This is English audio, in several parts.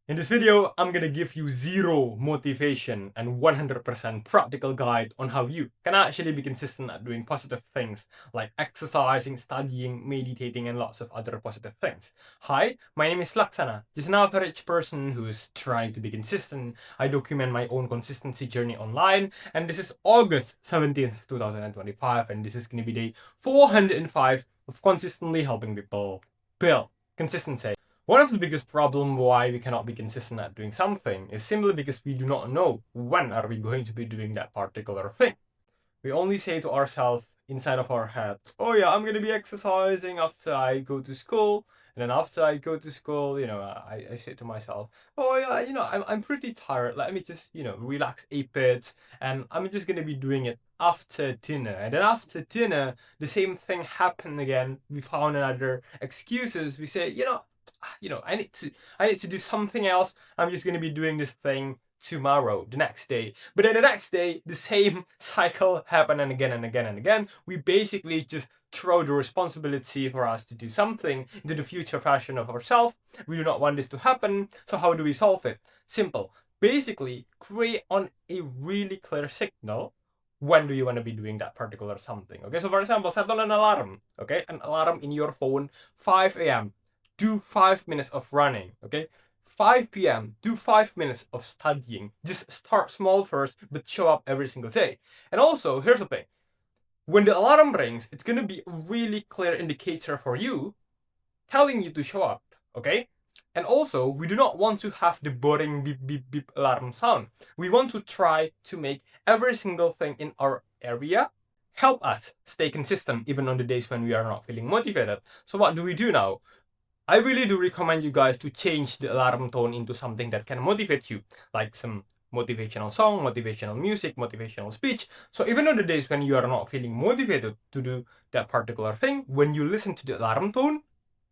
In this video, I'm gonna give you zero motivation and 100% practical guide on how you can actually be consistent at doing positive things like exercising, studying, meditating, and lots of other positive things. Hi, my name is Laksana, just an average person who's trying to be consistent. I document my own consistency journey online, and this is August 17th, 2025, and this is gonna be day 405 of consistently helping people build consistency. One of the biggest problems why we cannot be consistent at doing something is simply because we do not know when are we going to be doing that particular thing. We only say to ourselves inside of our head, oh yeah, I'm going to be exercising after I go to school. And then after I go to school, I say to myself, oh yeah, I'm pretty tired. Let me just, relax a bit. And I'm just going to be doing it after dinner. And then after dinner, the same thing happened again. We found another excuses. We say, I need to do something else. I'm just gonna be doing this thing tomorrow, the next day. But then the next day, the same cycle happen and again and again and again. We basically just throw the responsibility for us to do something into the future version of ourselves. We do not want this to happen. So how do we solve it? Simple. Basically, create on a really clear signal. When do you want to be doing that particular something? Okay, so for example, set on an alarm. Okay, an alarm in your phone, 5 a.m. Do 5 minutes of running, okay? 5 p.m., do 5 minutes of studying. Just start small first, but show up every single day. And also, here's the thing. When the alarm rings, it's gonna be a really clear indicator for you telling you to show up, okay? And also, we do not want to have the boring beep beep beep alarm sound. We want to try to make every single thing in our area help us stay consistent even on the days when we are not feeling motivated. So what do we do now? I really do recommend you guys to change the alarm tone into something that can motivate you, like some motivational song, motivational music, motivational speech. So even on the days when you are not feeling motivated to do that particular thing, when you listen to the alarm tone,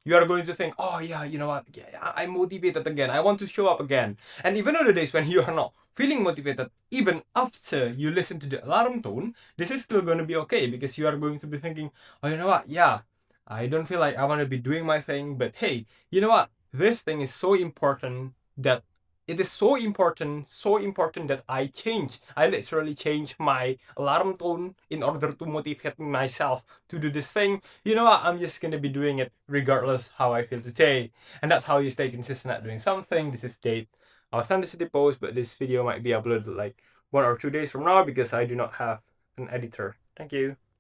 you are going to think, oh yeah, you know what, yeah, I'm motivated again, I want to show up again. And even on the days when you are not feeling motivated, even after you listen to the alarm tone, this is still going to be okay because you are going to be thinking, oh, you know what, yeah, I don't feel like I want to be doing my thing, but hey, you know what? This thing is so important that it is so important that I change. I literally change my alarm tone in order to motivate myself to do this thing. You know what? I'm just gonna be doing it regardless how I feel today. And that's how you stay consistent at doing something. This is Date Authenticity Post, but this video might be uploaded like 1 or 2 days from now because I do not have an editor. Thank you.